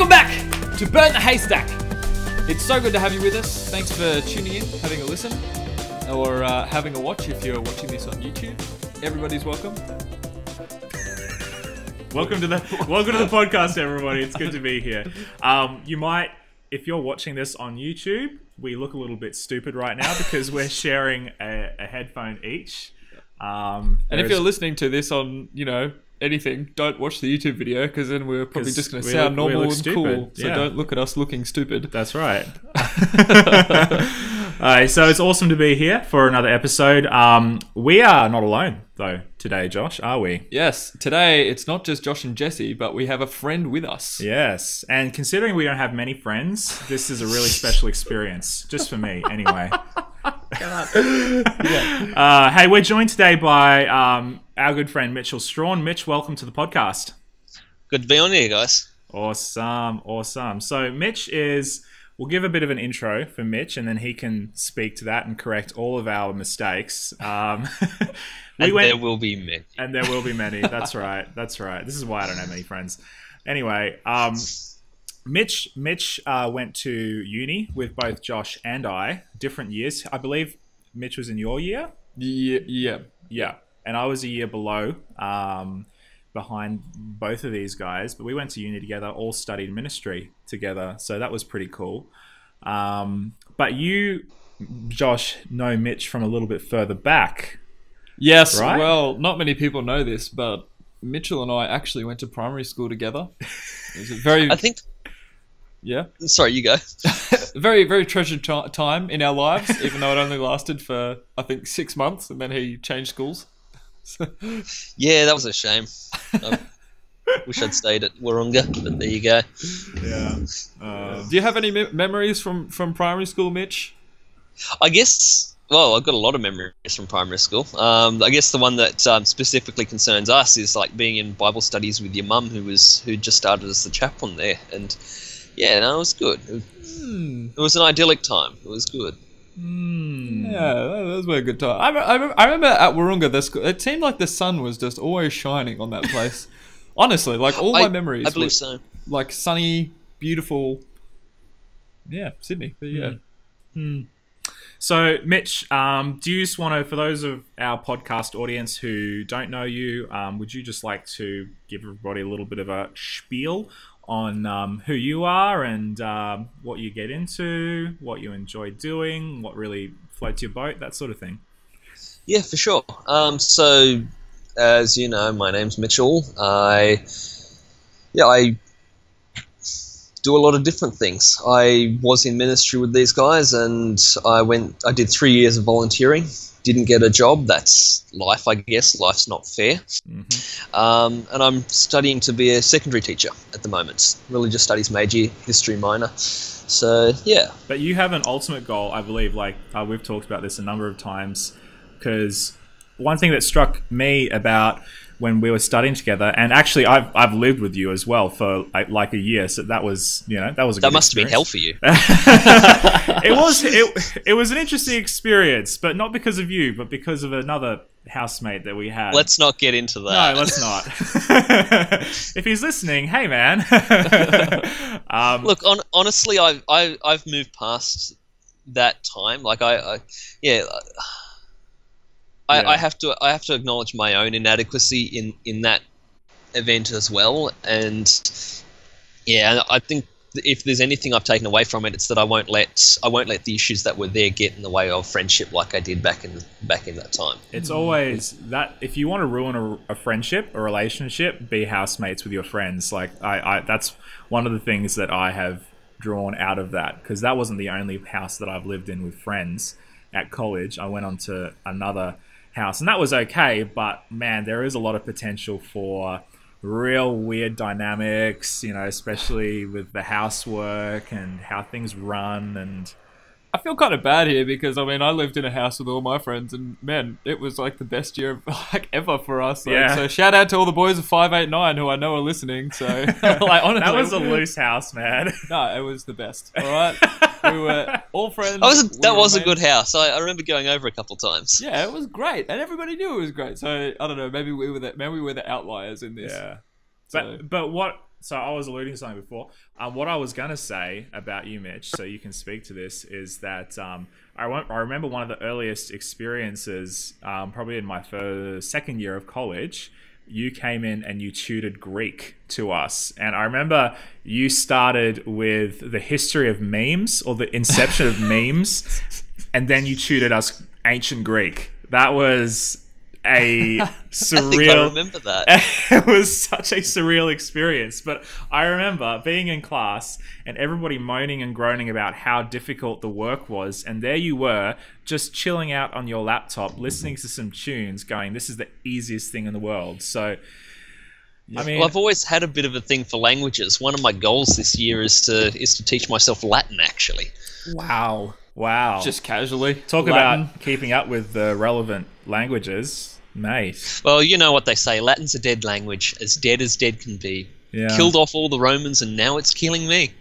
Welcome back to Burn the Haystack. It's so good to have you with us. Thanks for tuning in, having a listen, or having a watch if you're watching this on YouTube. Everybody's welcome. Welcome to the podcast, everybody. It's good to be here. You might, if you're watching this on YouTube, we look a little bit stupid right now because we're sharing a headphone each. And if you're listening to this on, anything, don't watch the YouTube video because then we're probably just going to sound normal and cool. So don't look at us looking stupid. That's right. Alright, so it's awesome to be here for another episode. We are not alone, though, today, Josh, are we? Yes, today it's not just Josh and Jesse, but we have a friend with us. Yes, and considering we don't have many friends, this is a really special experience, just for me, anyway. Hey, we're joined today by our good friend Mitchell Strahan. Mitch, welcome to the podcast. Good to be on here, guys. Awesome. So Mitch we'll give a bit of an intro for Mitch, and then he can speak to that and correct all of our mistakes. There will be many. And there will be many. That's right. This is why I don't have many friends. Anyway, Mitch went to uni with both Josh and I, different years. I believe Mitch was in your year? Yeah. And I was a year below, behind both of these guys. But we went to uni together, all studied ministry together. So that was pretty cool. But you, Josh, know Mitch from a little bit further back. Yes, right? Well, not many people know this, but Mitchell and I actually went to primary school together. It was a very... I think... Yeah? Sorry, you go. Very, very treasured time in our lives, even though it only lasted for, I think, 6 months, and then he changed schools. Yeah, that was a shame. I wish I'd stayed at Warunga, but there you go. Yeah. Do you have any memories from primary school, Mitch? I guess... Well, I've got a lot of memories from primary school. I guess the one that specifically concerns us is like being in Bible studies with your mum, who just started as the chaplain there, and yeah, no, it was good. It was an idyllic time. It was good. Yeah, that was a good time. I remember at Warunga, it seemed like the sun was just always shining on that place. Honestly, like all my memories. I believe so. Like sunny, beautiful. Yeah, Sydney. But yeah. So, Mitch, do you just want to, for those of our podcast audience who don't know you, would you just like to give everybody a little bit of a spiel on who you are and what you get into, what you enjoy doing, what really floats your boat, that sort of thing? Yeah, for sure. So, as you know, my name's Mitchell. I do a lot of different things. I was in ministry with these guys, and I did 3 years of volunteering. Didn't get a job. That's life, I guess. Life's not fair. And I'm studying to be a secondary teacher at the moment. Religious studies major, history minor. So, yeah. But you have an ultimate goal, I believe. Like we've talked about this a number of times, because one thing that struck me about when we were studying together, and actually I've lived with you as well for like a year, so that was a good that must have been hell for you. It was an interesting experience, but not because of you, but because of another housemate that we had. Let's not get into that. No, let's not. If he's listening, hey man. Look, honestly, I've moved past that time. Like I have to acknowledge my own inadequacy in that event as well, and yeah, I think if there's anything I've taken away from it, it's that I won't let the issues that were there get in the way of friendship like I did back in that time. It's always that if you want to ruin a friendship, a relationship, be housemates with your friends. Like I that's one of the things that I have drawn out of that, because that wasn't the only house that I've lived in with friends at college. I went on to another house, and that was okay, but man, there is a lot of potential for real weird dynamics, especially with the housework and how things run. And I feel kind of bad here because I lived in a house with all my friends, and man, it was like the best year ever for us. Yeah. So shout out to all the boys of 589 who I know are listening. So honestly, that was a loose house, man. No, it was the best. All right, we were all friends. That was a good house. I remember going over a couple of times. Yeah, it was great, and everybody knew it was great. So I don't know, maybe we were the outliers in this. Yeah. So. But what So I was alluding to something before. What I was going to say about you, Mitch, so you can speak to this, is that I remember one of the earliest experiences, probably in my second year of college. You came in and you tutored Greek to us. And I remember you started with the history of memes, or the inception of memes, and then you tutored us ancient Greek. That was a surreal... I think I remember that. It was such a surreal experience. But I remember being in class and everybody moaning and groaning about how difficult the work was, and there you were, just chilling out on your laptop, listening to some tunes, going, this is the easiest thing in the world. So, I mean... Well, I've always had a bit of a thing for languages. One of my goals this year is to teach myself Latin, actually. Wow. Just casually. Talk about keeping up with the relevant languages. Mate. Well, you know what they say, Latin's a dead language, as dead can be. Yeah. Killed off all the Romans, and now it's killing me.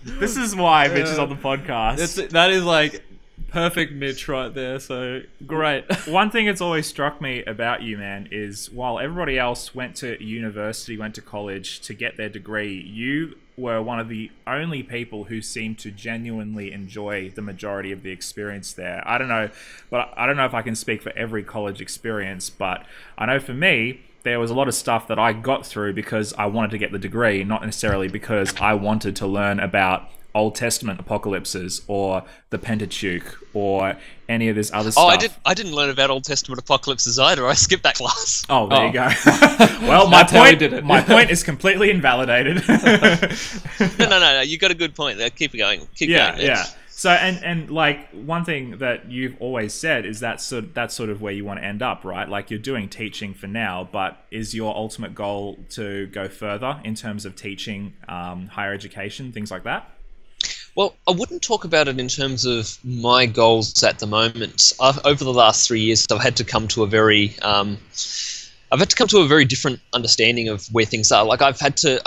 This is why Mitch is on the podcast. That is like perfect Mitch right there, so great. One thing that's always struck me about you, man, is while everybody else went to university, went to college to get their degree, you were one of the only people who seemed to genuinely enjoy the majority of the experience there. I don't know if I can speak for every college experience, but I know for me, there was a lot of stuff that I got through because I wanted to get the degree, not necessarily because I wanted to learn about Old Testament apocalypses or the Pentateuch or any of this other stuff. I didn't learn about Old Testament apocalypses either. I skipped that class. Oh, there you go. Well, my point is completely invalidated. No. You got a good point there. Keep going. Keep going. Yeah. So, and like one thing that you've always said is that's sort of where you want to end up, right? Like you're doing teaching for now, but is your ultimate goal to go further in terms of teaching higher education, things like that? Well, I wouldn't talk about it in terms of my goals at the moment. Over the last 3 years, I've had to come to a very different understanding of where things are. Like I've had to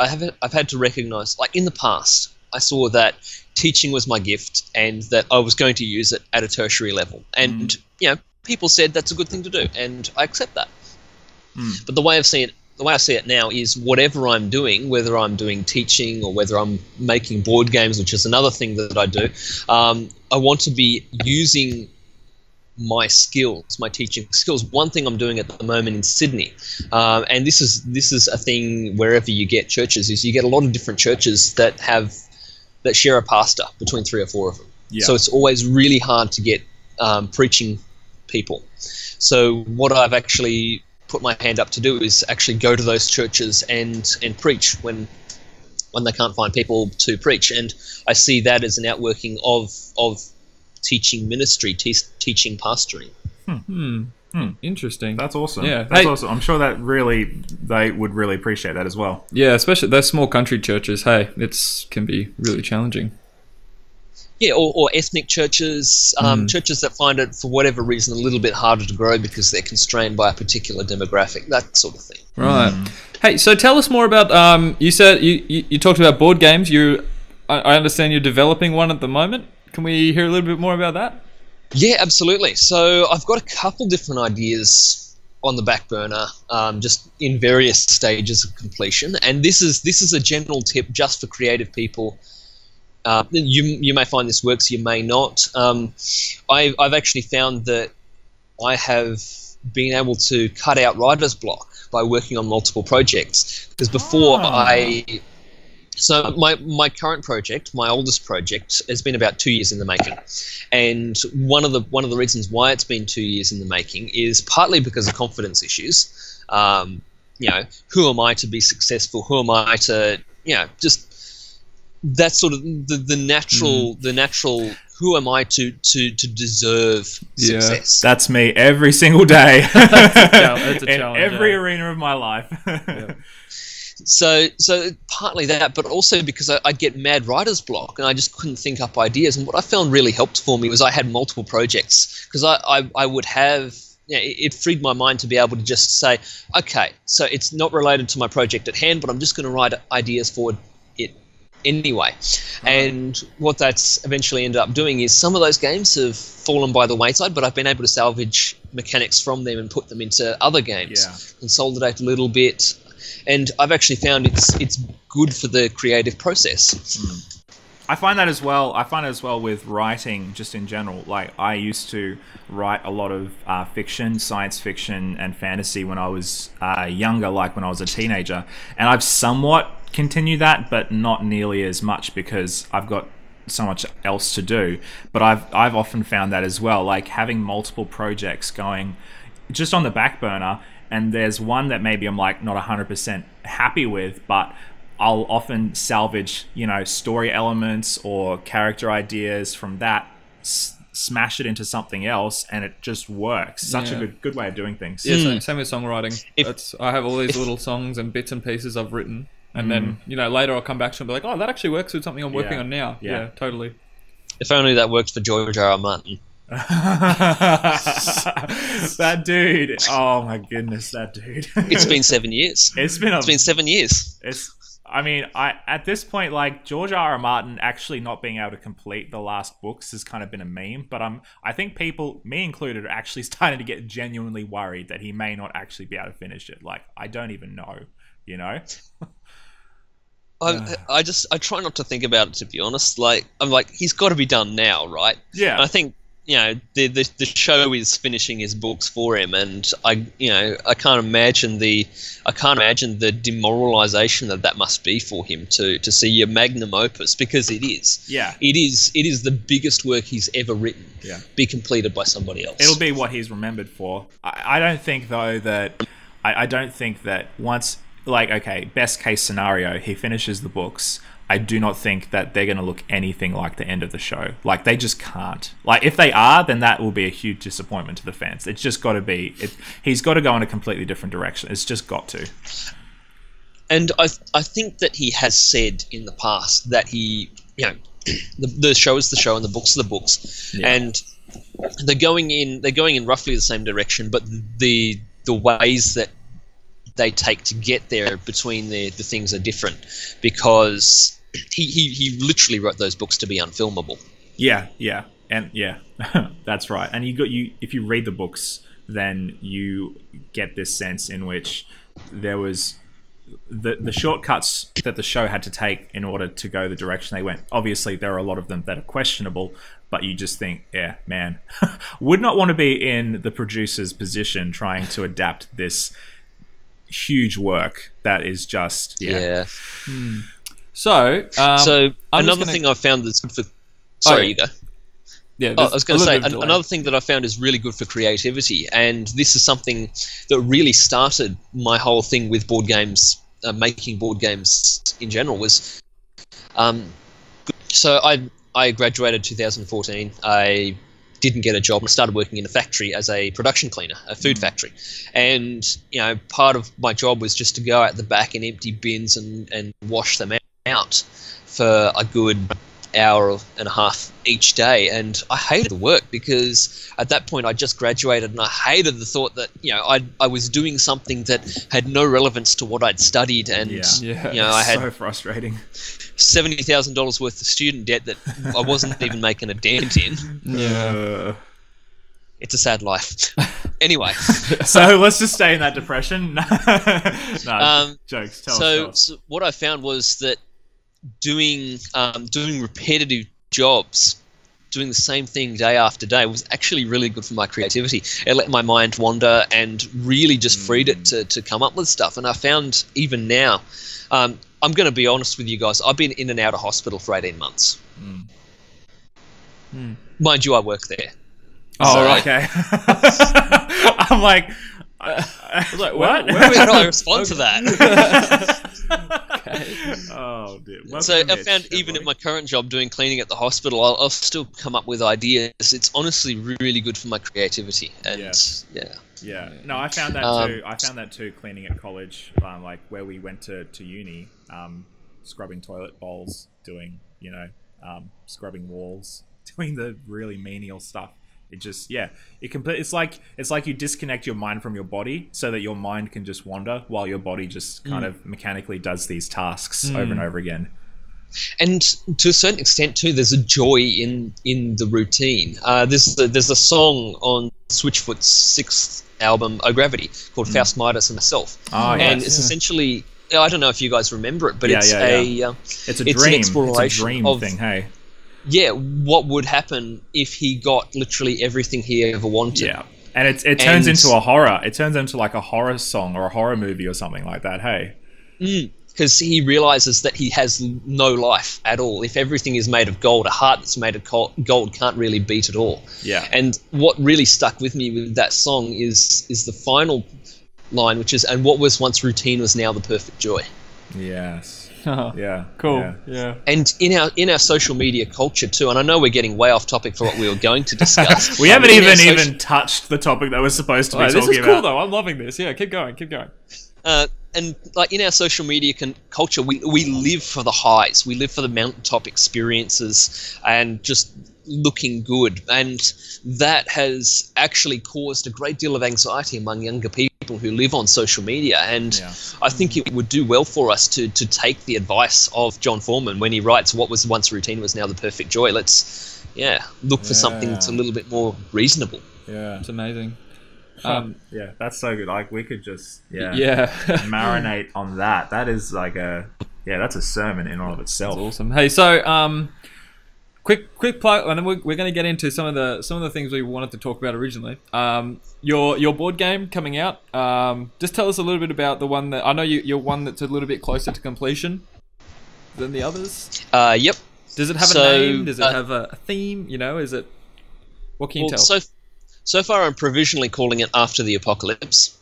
recognize, like in the past, I saw that teaching was my gift and that I was going to use it at a tertiary level. And people said that's a good thing to do, and I accept that. But the way I see it now is whatever I'm doing, whether I'm doing teaching or whether I'm making board games, which is another thing that I do, I want to be using my skills, my teaching skills. One thing I'm doing at the moment in Sydney, and this is a thing wherever you get churches, is you get a lot of different churches that share a pastor between 3 or 4 of them. Yeah. So it's always really hard to get preaching people. So what I've actually put my hand up to do is actually go to those churches and preach when they can't find people to preach. And I see that as an outworking of teaching ministry, teaching pastoring. Interesting. That's awesome. Yeah. That's awesome. I'm sure that they would really appreciate that as well. Yeah, especially those small country churches. Hey, it can be really challenging. Yeah, or ethnic churches, churches that find it, for whatever reason, a little bit harder to grow because they're constrained by a particular demographic, that sort of thing. Right. Hey, so tell us more about, you said you talked about board games. I understand you're developing one at the moment. Can we hear a little bit more about that? Yeah, absolutely. So I've got a couple different ideas on the back burner, just in various stages of completion. And this is a general tip just for creative people. You may find this works, you may not. I've actually found that I have been able to cut out writer's block by working on multiple projects. Because before So my current project, my oldest project, has been about 2 years in the making, and one of the reasons why it's been 2 years in the making is partly because of confidence issues. Who am I to be successful? Who am I to, just that sort of the natural. Who am I to deserve success? That's me every single day. That's a challenge, in every arena of my life. Yeah. So partly that, but also because I'd get mad writer's block and I just couldn't think up ideas. And what I found really helped for me was I had multiple projects, because I would have, it freed my mind to be able to just say, okay, so it's not related to my project at hand, but I'm just going to write ideas for it anyway. And what that's eventually ended up doing is some of those games have fallen by the wayside, but I've been able to salvage mechanics from them and put them into other games, consolidate a little bit, and I've actually found it's good for the creative process. I find that as well. I find it as well with writing, just in general. Like, I used to write a lot of fiction, science fiction, and fantasy when I was younger, like when I was a teenager. And I've somewhat continued that, but not nearly as much because I've got so much else to do. But I've often found that as well, like having multiple projects going just on the back burner, and there's one that maybe I'm like not 100% happy with, but I'll often salvage, you know, story elements or character ideas from that, smash it into something else, and it just works. Such a good way of doing things. Yeah, same with songwriting. I have all these little songs and bits and pieces I've written, and then, you know, later I'll come back to it and be like, oh, that actually works with something I'm working on now. Yeah, totally. If only that worked for George R. R. Martin. That dude. Oh my goodness, that dude. It's been 7 years. It's been 7 years. I mean, at this point, like, George R. R. Martin actually not being able to complete the last books has kind of been a meme. But I think people, me included, are actually starting to get genuinely worried that he may not actually be able to finish it. Like, I don't even know, you know. I try not to think about it, to be honest. Like, I'm like, he's got to be done now, right? Yeah. And I think, you know, the show is finishing his books for him, and I can't imagine the demoralization that must be for him to see your magnum opus, because it is. Yeah. It is the biggest work he's ever written. Yeah. Be completed by somebody else. It'll be what he's remembered for. I don't think though that I don't think that once, like, okay, best case scenario, he finishes the books. I do not think that they're going to look anything like the end of the show. Like, they just can't. Like, if they are, then that will be a huge disappointment to the fans. It's just got to be. He's got to go in a completely different direction. It's just got to. And I think that he has said in the past that he, you know, the show is the show and the books are the books, and they're going in roughly the same direction, but the ways that they take to get there between the things are different, because he literally wrote those books to be unfilmable. Yeah, and that's right. And if you read the books, then you get this sense in which there was the shortcuts that the show had to take in order to go the direction they went. Obviously, there are a lot of them that are questionable, but you just think, yeah, man, would not want to be in the producer's position trying to adapt this huge work that is just So another thing I found that's good for you go. Yeah, I was going to say another thing that I found is really good for creativity, and this is something that really started my whole thing with board games, making board games in general. Was so I graduated 2014. I didn't get a job. I started working in a factory as a production cleaner, a food factory. And, you know, part of my job was just to go out the back and empty bins and wash them out for a good hour and a half each day. And I hated the work, because at that point I just graduated, and I hated the thought that, you know, I was doing something that had no relevance to what I'd studied. And, you know, I had so frustrating. $70,000 worth of student debt that I wasn't even making a dent in. Yeah. It's a sad life. Anyway. So let's just stay in that depression. Jokes. Tell us. So what I found was that doing repetitive jobs, doing the same thing day after day, was actually really good for my creativity. It let my mind wander and really just freed it to come up with stuff. And I found even now, I'm going to be honest with you guys, I've been in and out of hospital for 18 months. Mind you, I work there. Oh, so, okay. I'm like, what? How do I respond to that? Oh, dear. So I found even at my current job doing cleaning at the hospital, I'll still come up with ideas. It's honestly really good for my creativity. And yeah. No, I found that too. I found that too cleaning at college, like where we went to uni, scrubbing toilet bowls, doing, you know, scrubbing walls, doing the really menial stuff. It just, it's like you disconnect your mind from your body so that your mind can just wander while your body just kind of mechanically does these tasks over and over again. And to a certain extent too, there's a joy in the routine. There's a song on Switchfoot's 6th album, Oh Gravity, called Faust Midas and Myself. And it's essentially, I don't know if you guys remember it, but it's it's dream. An exploration it's a dream of, thing, hey? Yeah, what would happen if he got literally everything he ever wanted. Yeah. And it turns into a horror. It turns into like a horror song or a horror movie or something like that, hey? Because he realizes that he has no life at all. If everything is made of gold, a heart that's made of gold can't really beat it all. Yeah. And what really stuck with me with that song is the final line, which is, "And what was once routine was now the perfect joy." Yes. Oh, yeah. Cool. Yeah. And in our social media culture too, and I know we're getting way off topic for what we were going to discuss. We haven't even touched the topic that we're supposed to be talking about. This is cool though. I'm loving this. Yeah, keep going. And like in our social media culture, we live for the highs. We live for the mountaintop experiences and just looking good. And that has actually caused a great deal of anxiety among younger people who live on social media. And I think it would do well for us to take the advice of John Foreman when he writes, "What was once routine was now the perfect joy." Let's look for something that's a little bit more reasonable. Yeah, it's amazing. Yeah, that's so good. Like we could just marinate on that. That is like that's a sermon in and of itself. That's awesome. Hey, so quick plug, and then we're going to get into some of the things we wanted to talk about originally. Your board game coming out. Just tell us a little bit about the one that I know you're one that's a little bit closer to completion than the others. Yep. Does it have a name? Does it have a theme? You know, is it? What can you tell? So far, I'm provisionally calling it After the Apocalypse.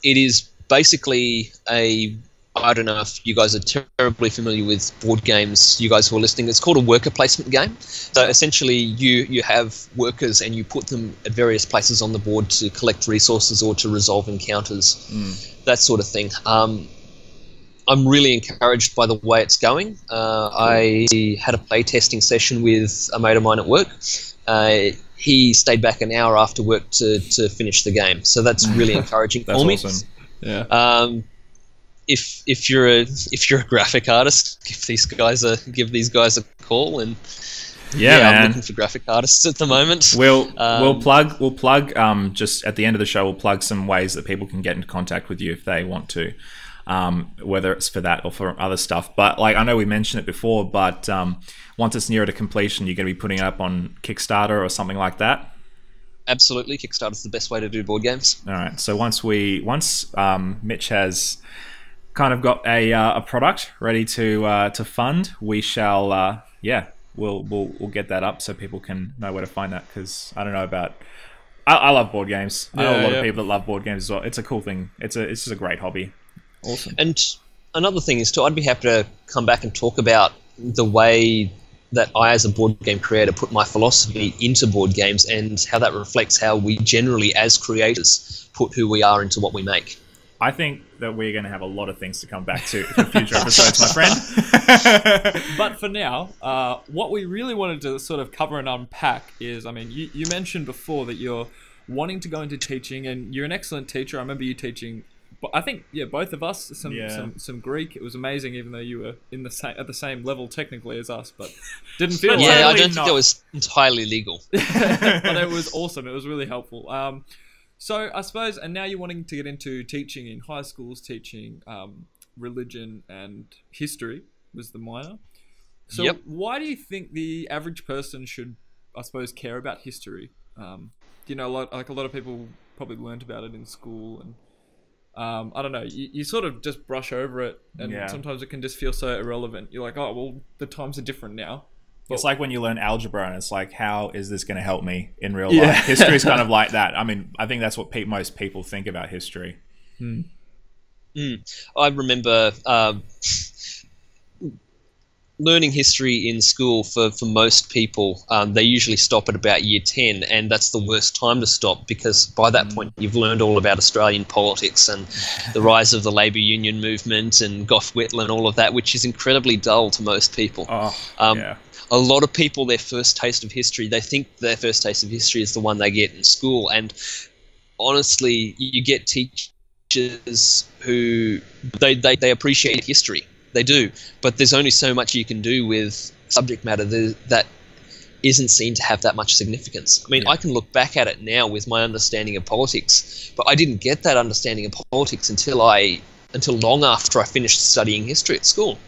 It is basically I don't know if you guys are terribly familiar with board games, you guys who are listening. It's called a worker placement game. So essentially, you have workers and you put them at various places on the board to collect resources or to resolve encounters, that sort of thing. I'm really encouraged by the way it's going. I had a play testing session with a mate of mine at work. He stayed back an hour after work to finish the game, so that's really encouraging for me. Awesome. Yeah. If you're a graphic artist, give these guys a call. And I'm looking for graphic artists at the moment. We'll plug just at the end of the show. We'll plug some ways that people can get into contact with you if they want to. Whether it's for that or for other stuff. But like I know we mentioned it before, but once it's nearer to completion, you're going to be putting it up on Kickstarter or something like that? Absolutely. Kickstarter's the best way to do board games. All right. So once Mitch has kind of got a product ready to fund, we shall we'll get that up so people can know where to find that, because I don't know about... I love board games. I know a lot of people that love board games as well. It's a cool thing. It's just a great hobby. Awesome. And another thing is too, I'd be happy to come back and talk about the way that I, as a board game creator, put my philosophy into board games and how that reflects how we generally, as creators, put who we are into what we make. I think that we're going to have a lot of things to come back to for future episodes, my friend. But for now, what we really wanted to sort of cover and unpack is, I mean, you mentioned before that you're wanting to go into teaching, and you're an excellent teacher. I remember you teaching... But I think both of us some Greek. It was amazing, even though you were at the same level technically as us, but didn't feel like I don't think it was entirely legal. But it was awesome. It was really helpful. So I suppose, and now you're wanting to get into teaching in high schools, teaching religion and history was the minor. So why do you think the average person should, I suppose, care about history? A lot of people probably learned about it in school, and I don't know, you sort of just brush over it, and sometimes it can just feel so irrelevant. You're like, oh, well, the times are different now. But it's like when you learn algebra and it's like, how is this going to help me in real life? History is kind of like that. I mean, I think that's what most people think about history. I remember learning history in school for most people, they usually stop at about year 10, and that's the worst time to stop, because by that point you've learned all about Australian politics and the rise of the labour union movement and Gough Whitlam and all of that, which is incredibly dull to most people. A lot of people, their first taste of history, they think their first taste of history is the one they get in school, and honestly, you get teachers who they appreciate history. They do, but there's only so much you can do with subject matter that isn't seen to have that much significance. I mean, I can look back at it now with my understanding of politics, but I didn't get that understanding of politics until long after I finished studying history at school.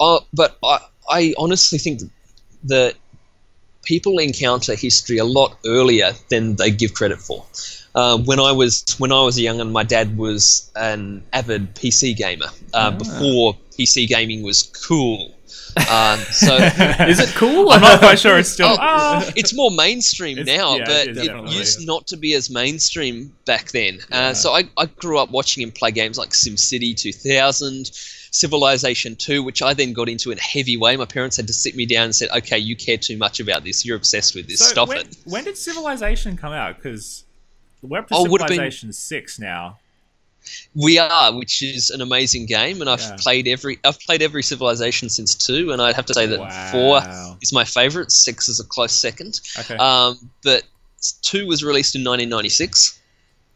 But I honestly think that people encounter history a lot earlier than they give credit for. When I was young, and my dad was an avid PC gamer before PC gaming was cool. So is it cool? I'm not quite sure. It's still. It's more mainstream now, but it used not to be as mainstream back then. So I grew up watching him play games like SimCity 2000, Civilization 2, which I then got into in a heavy way. My parents had to sit me down and said, "Okay, you care too much about this. You're obsessed with this. Stop it." When did Civilization come out? Because we're up to Civilization 6 now. We are, which is an amazing game, and I've played every Civilization since 2, and I'd have to say that 4 is my favourite. 6 is a close second. Okay. But 2 was released in 1996.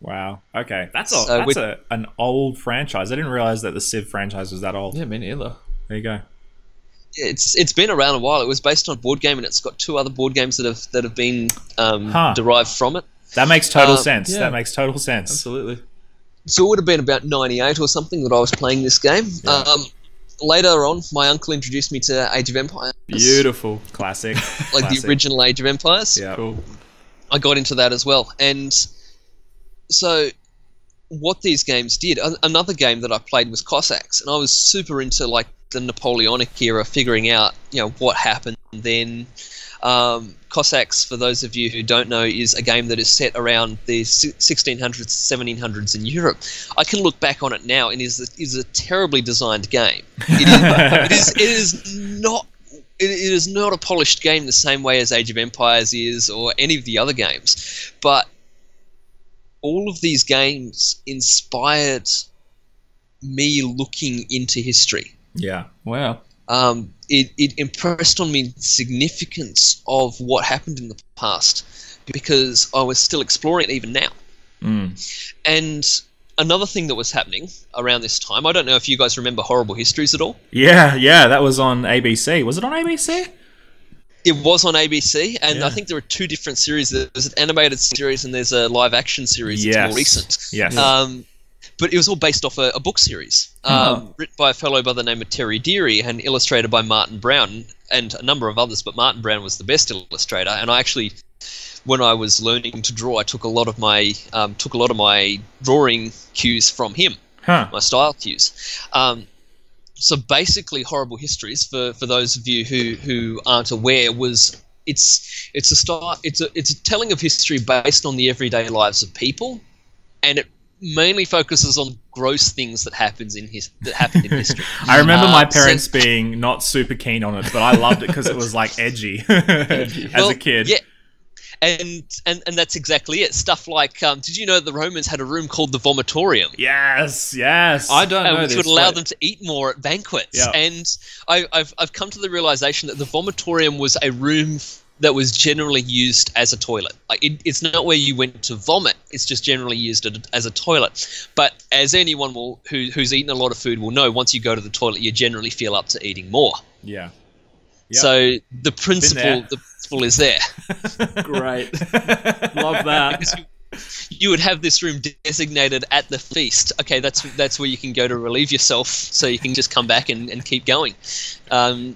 Wow. Okay, that's an old franchise. I didn't realize that the Civ franchise was that old. Yeah, me neither. There you go. It's been around a while. It was based on a board game, and it's got 2 other board games that have been derived from it. That makes total sense. Yeah. That makes total sense. Absolutely. So it would have been about 98 or something that I was playing this game. Yeah. Later on, my uncle introduced me to Age of Empires. Beautiful. Classic. Like the original Age of Empires. Yeah. Cool. I got into that as well. And so what these games did, another game that I played was Cossacks, and I was super into like the Napoleonic era, figuring out, what happened then. Cossacks, for those of you who don't know, is a game that is set around the 1600s, 1700s in Europe. I can look back on it now, and is a terribly designed game. It is not a polished game the same way as Age of Empires is, or any of the other games. But all of these games inspired me looking into history. Yeah. Wow. It impressed on me the significance of what happened in the past, because I was still exploring it even now. And another thing that was happening around this time, I don't know if you guys remember Horrible Histories at all. Yeah, that was on ABC. Was it on ABC? It was on ABC, and I think there are 2 different series. There's an animated series and there's a live-action series that's more recent. Yes. But it was all based off a book series written by a fellow by the name of Terry Deary and illustrated by Martin Brown and a number of others, but Martin Brown was the best illustrator. And I actually, when I was learning to draw, I took a lot of my drawing cues from him, my style cues. So basically, Horrible Histories, for those of you who aren't aware, it's a telling of history based on the everyday lives of people, and it mainly focuses on gross things that happened in history. I remember my parents being not super keen on it, but I loved it because it was like edgy as a kid. Yeah. And that's exactly it. Stuff like, did you know the Romans had a room called the vomitorium? Yes. I don't know which this. Would allow them to eat more at banquets. Yep. And I've come to the realization that the vomitorium was a room that was generally used as a toilet. Like it's not where you went to vomit. It's just generally used as a toilet. But as anyone who's eaten a lot of food will know, once you go to the toilet, you generally feel up to eating more. Yeah. Yep. So the principle is there. Great. Love that. Because you would have this room designated at the feast. Okay, that's where you can go to relieve yourself, so you can just come back and keep going. So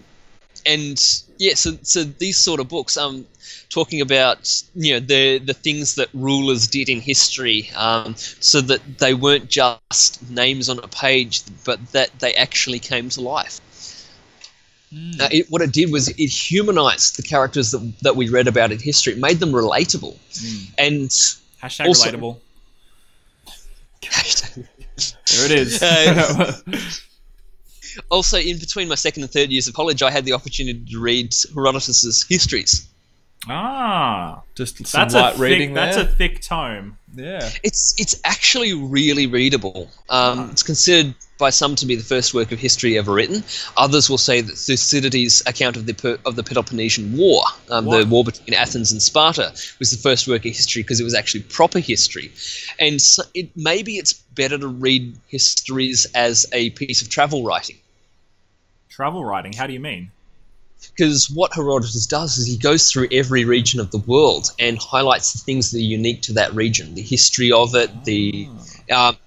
these sort of books, talking about the things that rulers did in history, so that they weren't just names on a page, but that they actually came to life. What it did was it humanized the characters that we read about in history. It made them relatable. And hashtag also, relatable. There it is. Also, in between my second and third years of college, I had the opportunity to read Herodotus's Histories. Just some light reading there. That's a thick tome. Yeah. It's actually really readable. It's considered by some to be the first work of history ever written. Others will say that Thucydides' account of the Peloponnesian War, the war between Athens and Sparta, was the first work of history because it was actually proper history. And so maybe it's better to read histories as a piece of travel writing. Travel writing? How do you mean? Because what Herodotus does is he goes through every region of the world and highlights the things that are unique to that region, the history of it.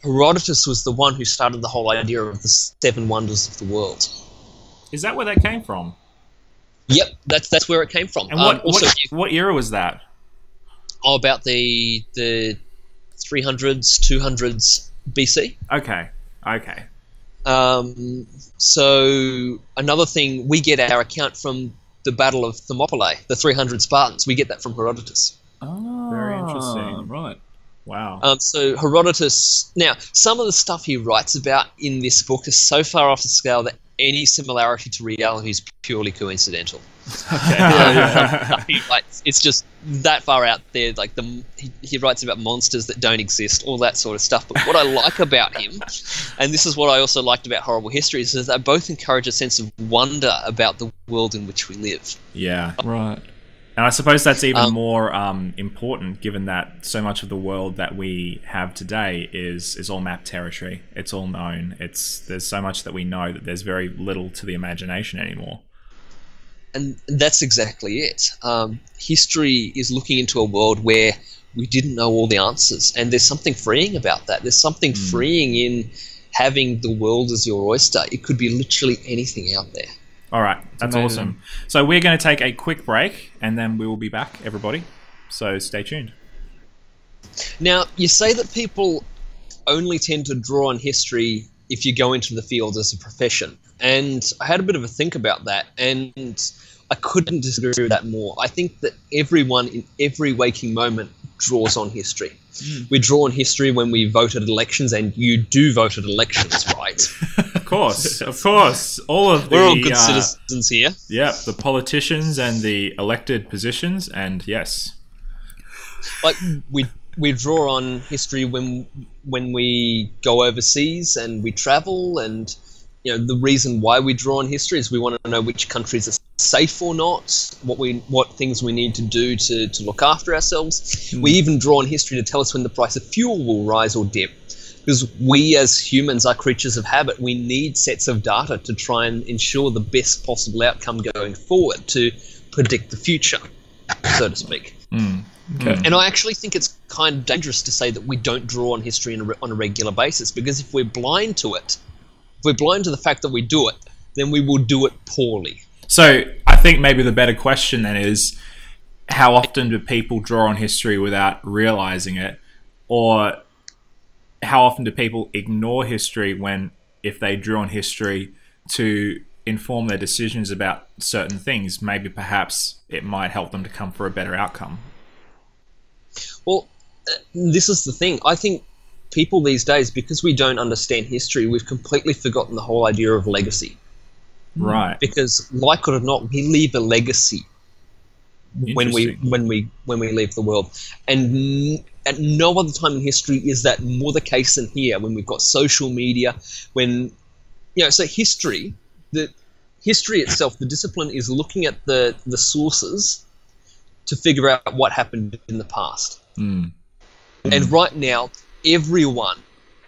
Herodotus was the one who started the whole idea of the 7 wonders of the world. Is that where that came from? Yep, that's where it came from. And what era was that? Oh, about the 300s, 200s BC. Okay. So another thing, we get our account from the Battle of Thermopylae, the 300 Spartans. We get that from Herodotus. Oh, very interesting. Right. Wow. So Herodotus, now some of the stuff he writes about in this book is so far off the scale that any similarity to reality is purely coincidental. It's just that far out there. Like he writes about monsters that don't exist, all that sort of stuff. But what I like about him, and this is what I also liked about Horrible Histories, is they both encourage a sense of wonder about the world in which we live. Yeah. Right. And I suppose that's even more important, given that so much of the world that we have today is all mapped territory. It's all known. There's so much that we know that there's very little to the imagination anymore. And that's exactly it. History is looking into a world where we didn't know all the answers, and there's something freeing about that. There's something freeing in having the world as your oyster. It could be literally anything out there. All right, that's awesome. So we're going to take a quick break, and then we will be back, everybody. So stay tuned. Now, you say that people only tend to draw on history if you go into the field as a profession. And I had a bit of a think about that, and I couldn't disagree with that more. I think that everyone in every waking moment draws on history. We draw on history when we vote at elections, and you do vote at elections, right? Of course. We're all good citizens here. Yeah, the politicians and the elected positions, and yes. Like, we draw on history when we go overseas and we travel, and the reason why we draw on history is we want to know which countries are safe or not, what things we need to do to look after ourselves. We even draw on history to tell us when the price of fuel will rise or dip, because we as humans are creatures of habit. We need sets of data to try and ensure the best possible outcome going forward, to predict the future, so to speak. Okay. And I actually think it's kind of dangerous to say that we don't draw on history on a regular basis, because if we're blind to it, if we're blind to the fact that we do it, then we will do it poorly. So I think maybe the better question then is, how often do people draw on history without realizing it? Or how often do people ignore history if they drew on history to inform their decisions about certain things? Maybe perhaps it might help them to come for a better outcome. Well, this is the thing. I think people these days, because we don't understand history, we've completely forgotten the whole idea of legacy. Right. Because, like it or not, we leave a legacy when we leave the world. And at no other time in history is that more the case than here, when we've got social media, so history itself, the discipline is looking at the sources to figure out what happened in the past. And right now, everyone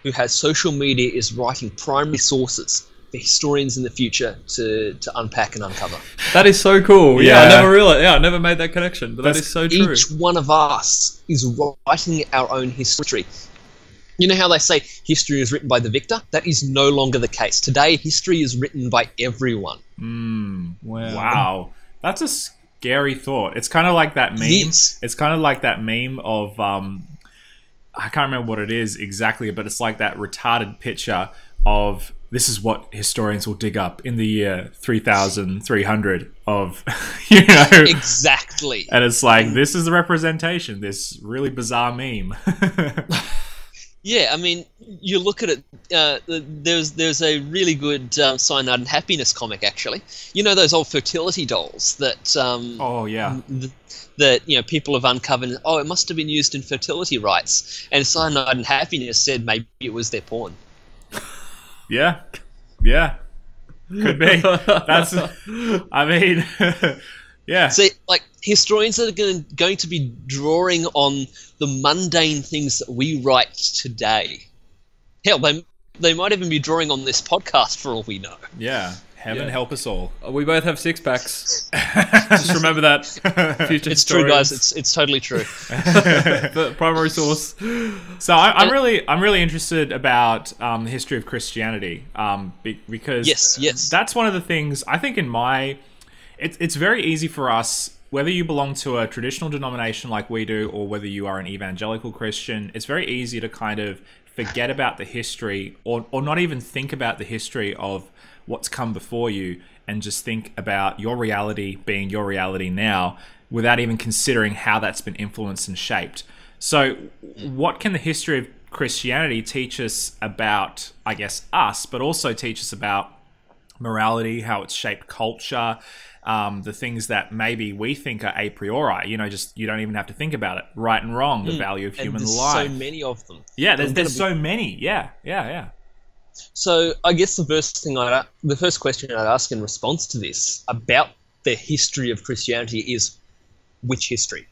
who has social media is writing primary sources for historians in the future to unpack and uncover. That is so cool. Yeah, I never realized. Yeah, I never made that connection, but that is so true. Each one of us is writing our own history. You know how they say history is written by the victor? That is no longer the case. Today, history is written by everyone. Wow. That's a scary thought. It's kind of like that meme. Yes. It's kind of like that meme of I can't remember what it is exactly, but it's like that retarded picture of, this is what historians will dig up in the year 3300 of, Exactly. And it's like, this is the representation, this really bizarre meme. Yeah, I mean, you look at it. There's a really good Cyanide and Happiness comic, actually. You know those old fertility dolls that Oh yeah, that people have uncovered. Oh, it must have been used in fertility rites, and Cyanide and Happiness said maybe it was their porn. yeah, yeah. Could be. That's. I mean, yeah. See, like historians are going to be drawing on the mundane things that we write today. Hell, they might even be drawing on this podcast for all we know. Yeah. Heaven help us all. We both have six packs. Just remember that. Future It's true, guys. It's totally true. The primary source. So I'm really interested about the history of Christianity, because yes, that's one of the things I think it's very easy for us, whether you belong to a traditional denomination like we do, or whether you are an evangelical Christian. It's very easy to kind of forget about the history, or not even think about the history of what's come before you, and just think about your reality being your reality now, without even considering how that's been influenced and shaped. So what can the history of Christianity teach us about, I guess, us, but also teach us about morality, how it's shaped culture, the things that maybe we think are a priori, just you don't even have to think about it, right and wrong, the value of human life. So many of them. Yeah, there's so many. Yeah. So I guess the first question I'd ask in response to this about the history of Christianity is, which history?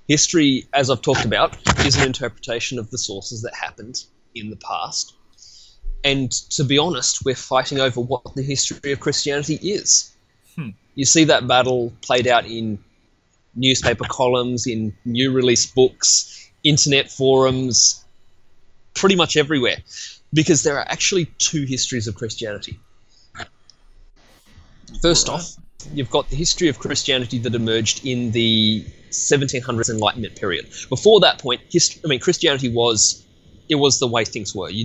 History, as I've talked about, is an interpretation of the sources that happened in the past. And to be honest, we're fighting over what the history of Christianity is. You see that battle played out in newspaper columns, in new release books, internet forums, pretty much everywhere. Because there are actually two histories of Christianity. First off, you've got the history of Christianity that emerged in the 1700s Enlightenment period. Before that point, Christianity was the way things were. You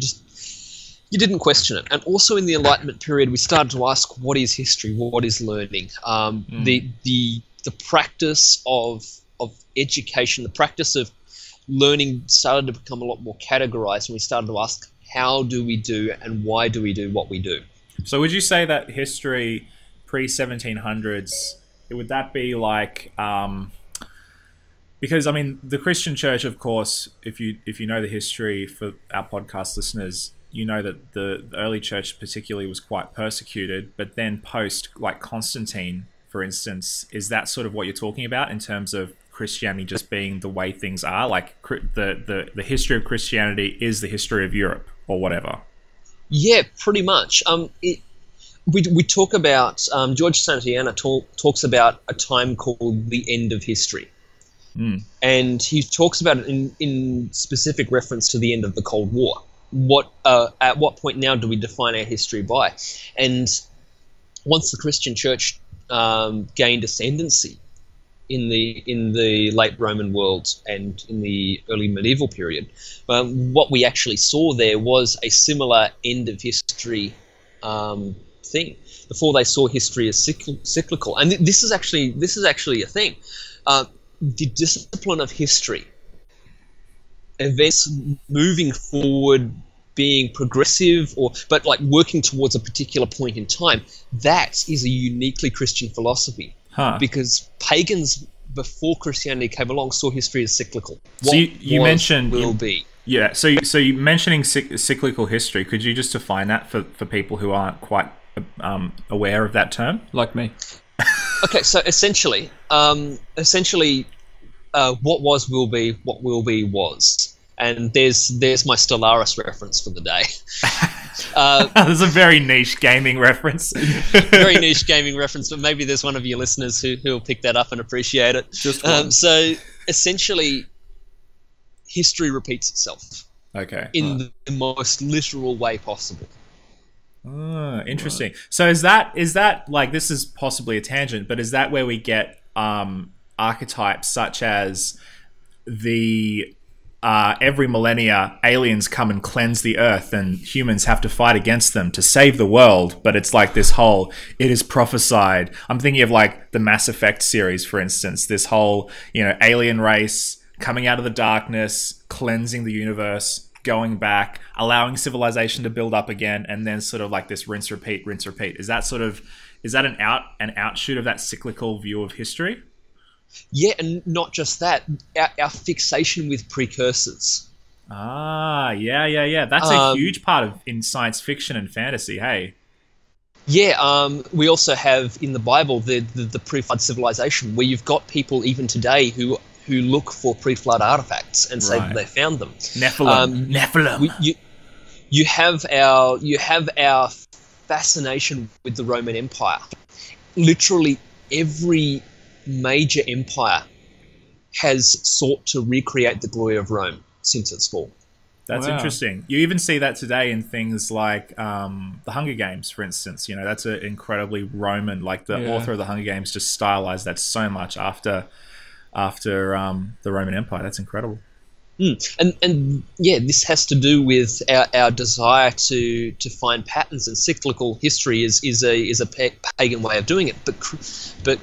didn't question it. And also in the Enlightenment period, we started to ask, what is history? What is learning? The practice of education, the practice of learning started to become a lot more categorized, and we started to ask, how do we do and why do we do what we do? So would you say that history pre-1700s, would that be like... because, I mean, the Christian church, of course, if you know the history for our podcast listeners, you know that the early church particularly was quite persecuted, but then post, like Constantine, for instance, is that sort of what you're talking about in terms of Christianity just being the way things are? Like the history of Christianity is the history of Europe or whatever? Yeah, pretty much. We talk about, George Santayana talks about a time called the end of history. And he talks about it in specific reference to the end of the Cold War. At what point now do we define our history by? And once the Christian church gained ascendancy in the late Roman world and in the early medieval period, what we actually saw there was a similar end of history thing. Before, they saw history as cyclical, and this is actually a thing. The discipline of history, events moving forward, being progressive, but like working towards a particular point in time, that is a uniquely Christian philosophy. Because pagans before Christianity came along saw history as cyclical. So you mentioned will be. Yeah. So you mentioning cyclical history. Could you just define that for people who aren't quite aware of that term? Like me. Okay. So essentially, what was will be, what will be was. And there's my Stellaris reference for the day. There's a very niche gaming reference. Very niche gaming reference, but maybe there's one of your listeners who'll pick that up and appreciate it. Just one. So essentially, history repeats itself. Okay. In the most literal way possible. Interesting. Right. So is that like, this is possibly a tangent, but is that where we get archetypes such as the every millennia aliens come and cleanse the earth and humans have to fight against them to save the world, but it's like this whole, it is prophesied. I'm thinking of like the Mass Effect series, for instance, this whole, alien race coming out of the darkness, cleansing the universe, going back, allowing civilization to build up again, and then sort of like this rinse, repeat, rinse, repeat. Is that an outshoot of that cyclical view of history? Yeah, and not just that, our fixation with precursors. Yeah. That's a huge part in science fiction and fantasy, hey? Yeah, we also have in the Bible the pre-flood civilization, where you've got people even today who look for pre-flood artifacts and say that they found them. Nephilim. You have our fascination with the Roman Empire. Literally every major empire has sought to recreate the glory of Rome since its fall. That's interesting. You even see that today in things like the Hunger Games, for instance. You know, that's an incredibly Roman, like the author of the Hunger Games just stylized that so much after the Roman Empire. That's incredible. And yeah, this has to do with our desire to find patterns, and cyclical history is a pagan way of doing it. But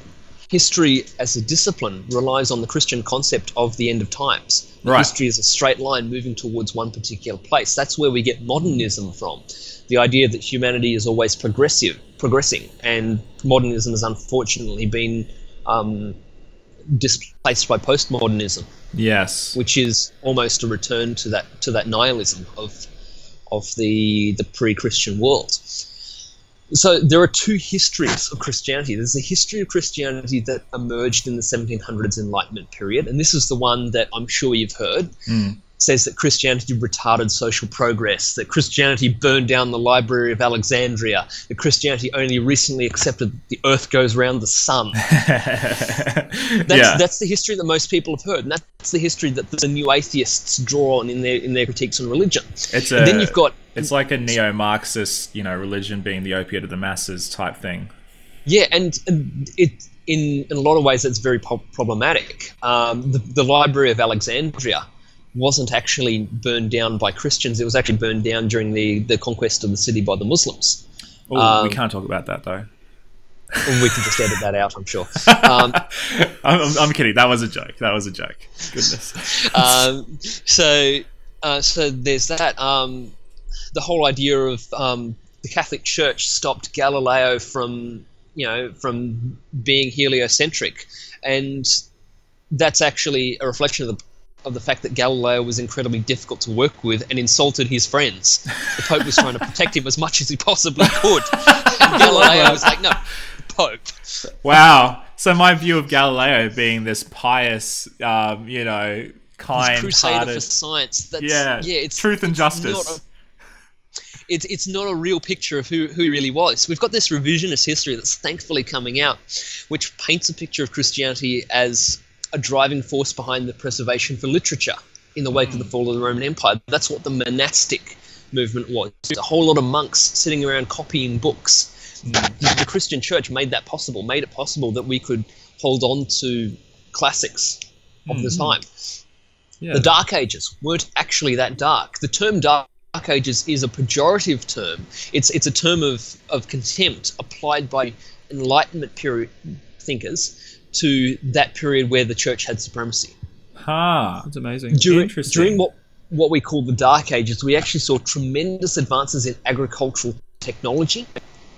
history as a discipline relies on the Christian concept of the end of times. History is a straight line moving towards one particular place. That's where we get modernism from. The idea that humanity is always progressing, and modernism has unfortunately been displaced by postmodernism. Yes, which is almost a return to that nihilism of the pre-Christian world. So there are two histories of Christianity. There's a history of Christianity that emerged in the 1700s Enlightenment period, and this is the one that I'm sure you've heard. Says that Christianity retarded social progress, that Christianity burned down the Library of Alexandria, that Christianity only recently accepted that the earth goes around the sun. That's the history that most people have heard, and that's the history that the new atheists draw on in their critiques on religion. Then you've got... It's like a neo-Marxist, religion being the opiate of the masses type thing. Yeah, and it in a lot of ways that's very problematic. The Library of Alexandria wasn't actually burned down by Christians. It was actually burned down during the conquest of the city by the Muslims. Oh, we can't talk about that, though. We can just edit that out, I'm sure. I'm kidding. That was a joke. Goodness. So there's that. The whole idea of the Catholic Church stopped Galileo from being heliocentric, and that's actually a reflection of the fact that Galileo was incredibly difficult to work with and insulted his friends. The Pope was trying to protect him as much as he possibly could, and Galileo was like, "No, Pope." Wow. So my view of Galileo being this pious, kind-hearted crusader for science. It's truth and justice. It's not a real picture of who he really was. We've got this revisionist history that's thankfully coming out, which paints a picture of Christianity as a driving force behind the preservation for literature in the wake of the fall of the Roman Empire. That's what the monastic movement was. A whole lot of monks sitting around copying books. The Christian church made it possible that we could hold on to classics of the time. Yeah. The Dark Ages weren't actually that dark. The term Dark Ages is a pejorative term. It's a term of contempt applied by Enlightenment period thinkers to that period where the church had supremacy. That's amazing. During what we call the Dark Ages, we actually saw tremendous advances in agricultural technology,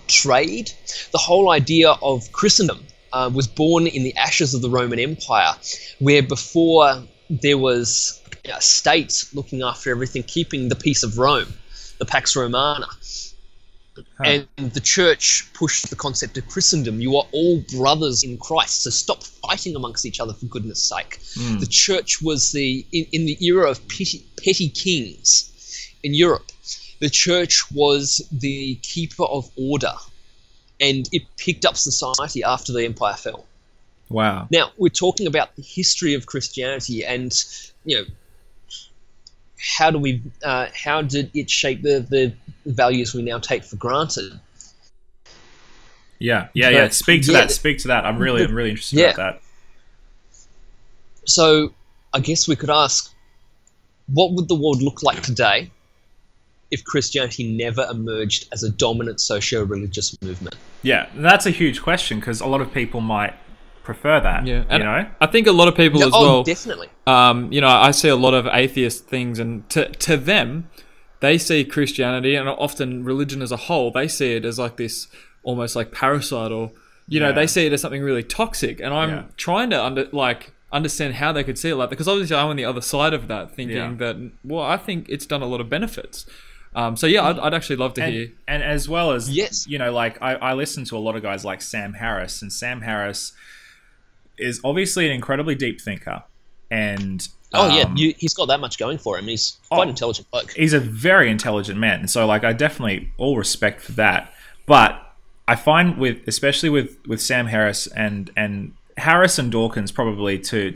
trade. The whole idea of Christendom was born in the ashes of the Roman Empire, where before there was a state looking after everything, keeping the peace of Rome, the Pax Romana. And the church pushed the concept of Christendom. You are all brothers in Christ, so stop fighting amongst each other, for goodness sake. The church was in the era of petty kings in Europe, the church was the keeper of order, and it picked up society after the empire fell. Wow. Now, we're talking about the history of Christianity, and how did it shape the values we now take for granted? Yeah. Speak to that. I'm really interested about that. So, I guess we could ask, what would the world look like today if Christianity never emerged as a dominant socio-religious movement? Yeah, that's a huge question, because a lot of people might prefer that. Yeah, and you know, I think a lot of people as oh, well. definitely. You know, I see a lot of atheist things, and to them, they see Christianity and often religion as a whole, they see it as like this almost like parasite, or you know, they see it as something really toxic. And I'm trying to understand how they could see it like that, because obviously I'm on the other side of that, thinking that, well, I think it's done a lot of benefits. So yeah, I'd actually love to hear. And as well as, you know, like I listen to a lot of guys like Sam Harris, and Sam Harris is obviously an incredibly deep thinker. And he's got that much going for him. He's quite an intelligent bloke. He's a very intelligent man. And so like I definitely all respect for that. But I find especially with Sam Harris and Harris and Dawkins, probably to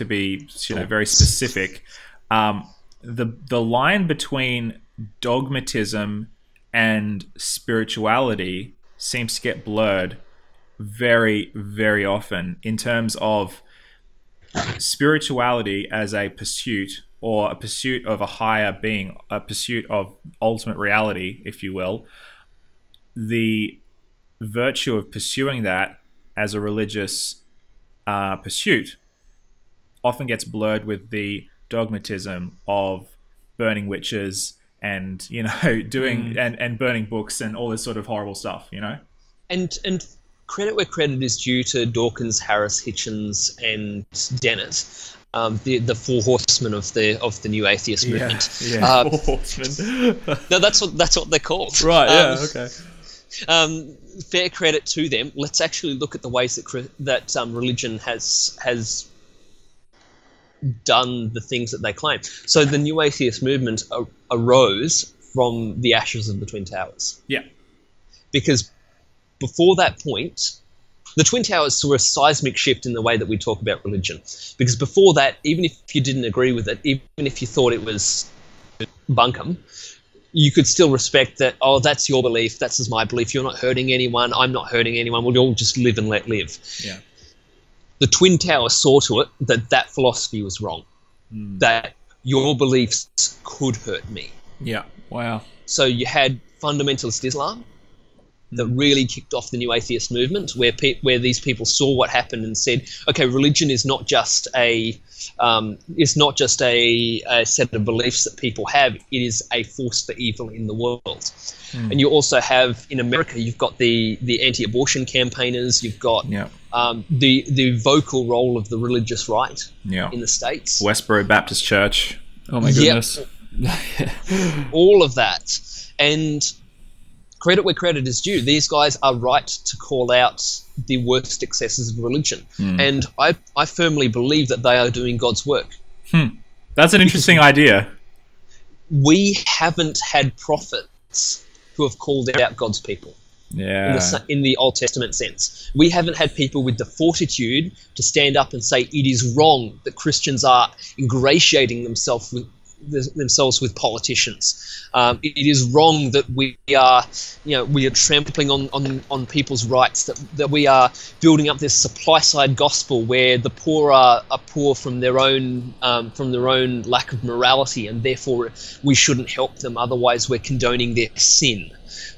be you know, very specific, the line between dogmatism and spirituality seems to get blurred very, very often, in terms of spirituality as a pursuit, or a pursuit of a higher being, a pursuit of ultimate reality, if you will. The virtue of pursuing that as a religious pursuit often gets blurred with the dogmatism of burning witches and, you know, doing and burning books and all this sort of horrible stuff, you know. And credit where credit is due to Dawkins, Harris, Hitchens, and Dennett, the four horsemen of the new atheist movement. Four horsemen. No, that's what they're called. Right. Yeah. Okay. Fair credit to them. Let's actually look at the ways that religion has done the things that they claim. So the new atheist movement arose from the ashes of the Twin Towers. Yeah. Because before that point, the Twin Towers saw a seismic shift in the way that we talk about religion. Because before that, even if you didn't agree with it, even if you thought it was bunkum, you could still respect that, oh, that's your belief, that's my belief, you're not hurting anyone, I'm not hurting anyone, we'll all just live and let live. Yeah. The Twin Towers saw to it that philosophy was wrong, that your beliefs could hurt me. Yeah, wow. So you had fundamentalist Islam that really kicked off the new atheist movement, where these people saw what happened and said, okay, religion is not just a set of beliefs that people have. It is a force for evil in the world. And you also have, in America, you've got the anti-abortion campaigners. You've got the vocal role of the religious right in the States. Westboro Baptist Church. Oh my goodness. All of that. And credit where credit is due. These guys are right to call out the worst excesses of religion. And I firmly believe that they are doing God's work. That's an interesting idea. We haven't had prophets who have called out God's people. Yeah. In the Old Testament sense. We haven't had people with the fortitude to stand up and say it is wrong that Christians are ingratiating themselves with politicians. It is wrong that we are trampling on people's rights, that we are building up this supply side gospel where the poor are poor from their own lack of morality, and therefore we shouldn't help them, otherwise we're condoning their sin.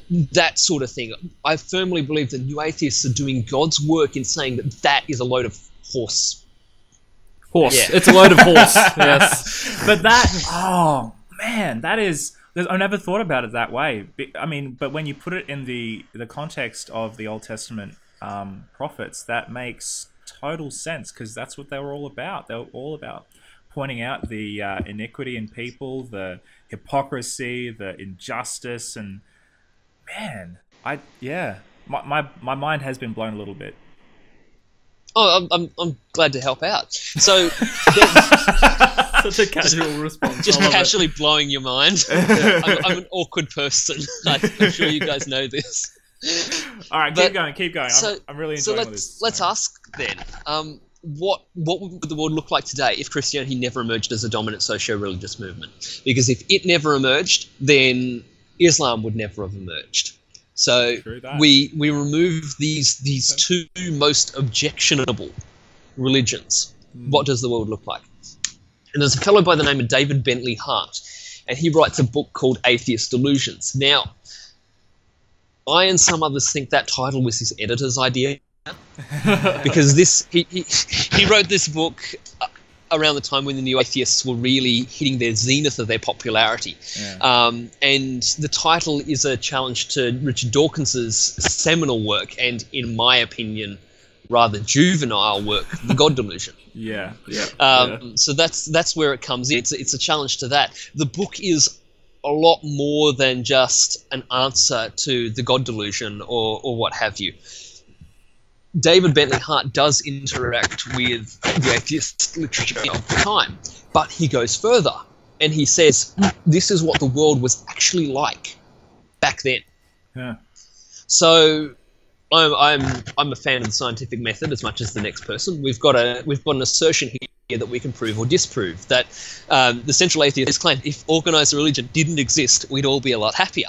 That sort of thing. I firmly believe that new atheists are doing God's work in saying that is a load of horse. Yeah. It's a load of horse. Yes. But that, oh man, that is, I never thought about it that way. I mean, but when you put it in the context of the Old Testament prophets, that makes total sense, because that's what they were all about. They were all about pointing out the iniquity in people, the hypocrisy, the injustice, and man, my mind has been blown a little bit. Oh, I'm glad to help out. So, such a casual response. Just casually blowing your mind. I'm an awkward person. I'm sure you guys know this. All right, keep going. I'm really enjoying this. Let's ask then. What would the world look like today if Christianity never emerged as a dominant socio-religious movement? Because if it never emerged, then Islam would never have emerged. So we remove these two most objectionable religions. What does the world look like? And there's a fellow by the name of David Bentley Hart, and he writes a book called Atheist Delusions. Now, I and some others think that title was his editor's idea, because he wrote this book around the time when the new atheists were really hitting their zenith of their popularity. Yeah. And the title is a challenge to Richard Dawkins's seminal work and, in my opinion, rather juvenile work, The God Delusion. Yeah. So that's where it comes in. It's a challenge to that. The book is a lot more than just an answer to the God Delusion or what have you. David Bentley Hart does interact with the atheist literature of the time, but he goes further and he says this is what the world was actually like back then. Yeah. So I'm a fan of the scientific method as much as the next person. We've got an assertion here that we can prove or disprove that the central atheist claim if organised religion didn't exist, we'd all be a lot happier.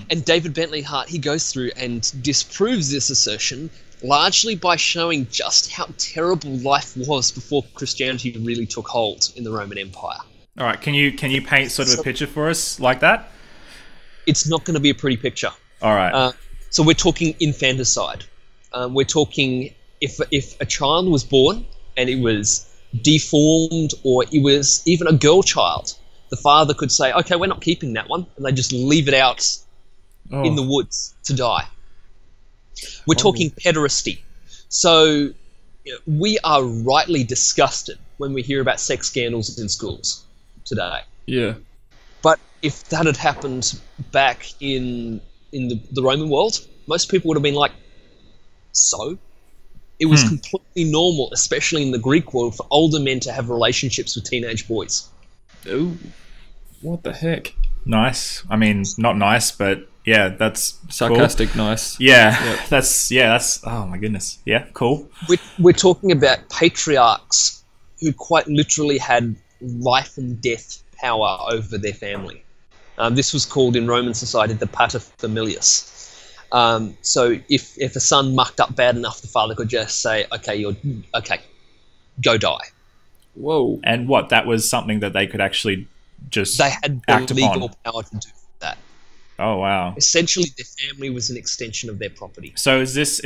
And David Bentley Hart, he goes through and disproves this assertion largely by showing just how terrible life was before Christianity really took hold in the Roman Empire. All right, can you paint sort of a picture for us like that? It's not going to be a pretty picture. All right. So we're talking infanticide. We're talking if a child was born and it was deformed or it was even a girl child, the father could say, okay, we're not keeping that one, and they just leave it out in the woods to die. We're talking pederasty. So we are rightly disgusted when we hear about sex scandals in schools today. Yeah. But if that had happened back in the Roman world, most people would have been like, so? It was completely normal, especially in the Greek world, for older men to have relationships with teenage boys. Ooh. What the heck? Nice. I mean, not nice, but yeah, that's sarcastic. Cool. Nice. Yeah, Yep. that's oh my goodness. Yeah, cool. We're talking about patriarchs who quite literally had life and death power over their family. This was called in Roman society the paterfamilias. So if a son mucked up bad enough, the father could just say, okay, go die. Whoa. And what, that was something that they could actually just they had the legal power to do that. Oh wow. Essentially their family was an extension of their property. So was this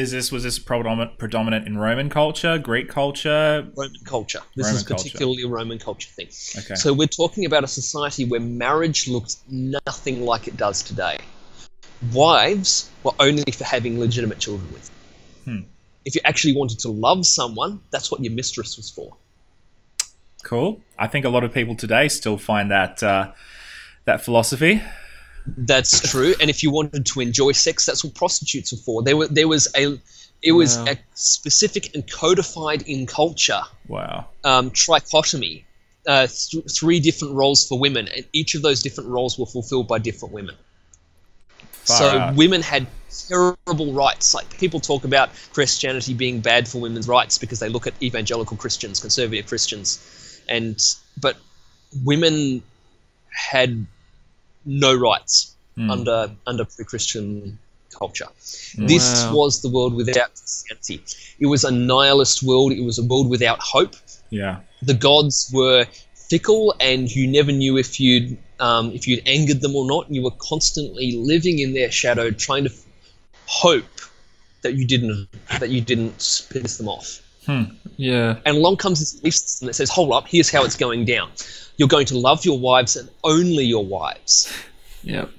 predominant in Roman culture, Greek culture? Roman culture. This is particularly a Roman culture thing. Okay. So we're talking about a society where marriage looked nothing like it does today. Wives were only for having legitimate children with. If you actually wanted to love someone, that's what your mistress was for. Cool. I think a lot of people today still find that that philosophy. That's true. And if you wanted to enjoy sex, that's what prostitutes were for. It was a specific and codified in culture. Wow. Trichotomy. Three different roles for women, and each of those different roles were fulfilled by different women. So women had terrible rights. Like people talk about Christianity being bad for women's rights because they look at evangelical Christians, conservative Christians, but women had no rights under pre-Christian culture. This was the world without Christianity. It was a nihilist world. It was a world without hope. Yeah. The gods were fickle, and you never knew if you'd angered them or not. You were constantly living in their shadow, trying to hope that you didn't piss them off. Yeah. And along comes this belief system that says, hold up, here's how it's going down. You're going to love your wives and only your wives. Yep.